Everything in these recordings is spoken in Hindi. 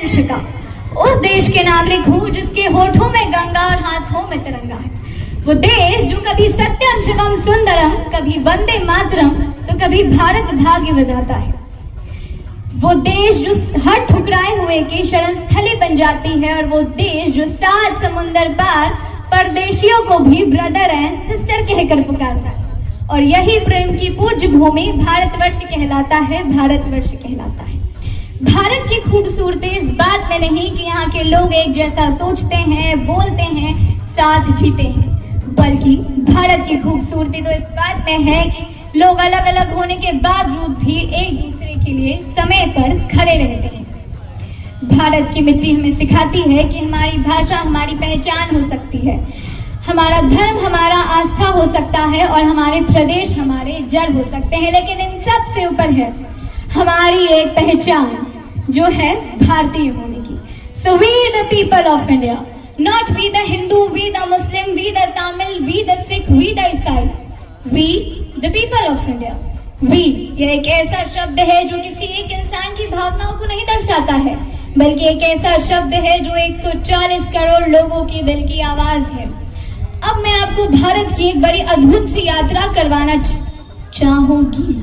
वंश का, उस देश के नागरिक हूँ जिसके होठों में गंगा और हाथों में तिरंगा है। वो देश जो कभी सत्यम शिवम सुंदरम, कभी वंदे मातरम, तो कभी भारत भाग्य विधाता है। वो देश जो हर ठुकराए हुए की शरण स्थली बन जाती है, और वो देश जो 7 समुंदर पार परदेशियों को भी ब्रदर एंड सिस्टर कहकर पुकारता है। और यही प्रेम की पूज्य भूमि भारतवर्ष कहलाता है, भारतवर्ष कहलाता है। भारत की खूबसूरती इस बात में नहीं कि यहाँ के लोग एक जैसा सोचते हैं, बोलते हैं, साथ जीते हैं, बल्कि भारत की खूबसूरती तो इस बात में है कि लोग अलग अलग होने के बावजूद भी एक दूसरे के लिए समय पर खड़े रहते हैं। भारत की मिट्टी हमें सिखाती है कि हमारी भाषा हमारी पहचान हो सकती है, हमारा धर्म हमारा आस्था हो सकता है, और हमारे प्रदेश हमारे जड़ हो सकते हैं, लेकिन इन सब से ऊपर है हमारी एक पहचान जो है भारतीय होने की। So we the people of India, not we the Hindu, we the Muslim, we the Tamil, we the Sikh, we the Isai, we the people of India. We यह एक ऐसा शब्द है जो किसी एक इंसान की भावनाओं को नहीं दर्शाता है, बल्कि एक ऐसा शब्द है जो 140 करोड़ लोगों के दिल की आवाज है। अब मैं आपको भारत की एक बड़ी अद्भुत सी यात्रा करवाना चाहूंगी।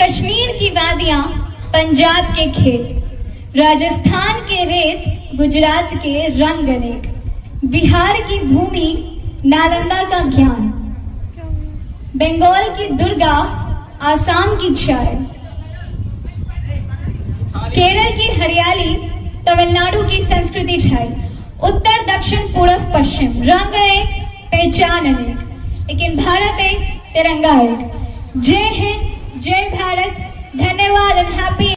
कश्मीर की वादियां, पंजाब के खेत, राजस्थान के रेत, गुजरात के रंग अनेक, बिहार की भूमि, नालंदा का ज्ञान, बंगाल की दुर्गा, आसाम की चाय, केरल की हरियाली, तमिलनाडु की संस्कृति छाई, उत्तर दक्षिण पूर्व पश्चिम, रंग अनेक, पहचान अनेक, लेकिन भारत एक, तिरंगा एक। जय हिंद, जय भारत, धन्यवाद एंड हैप्पी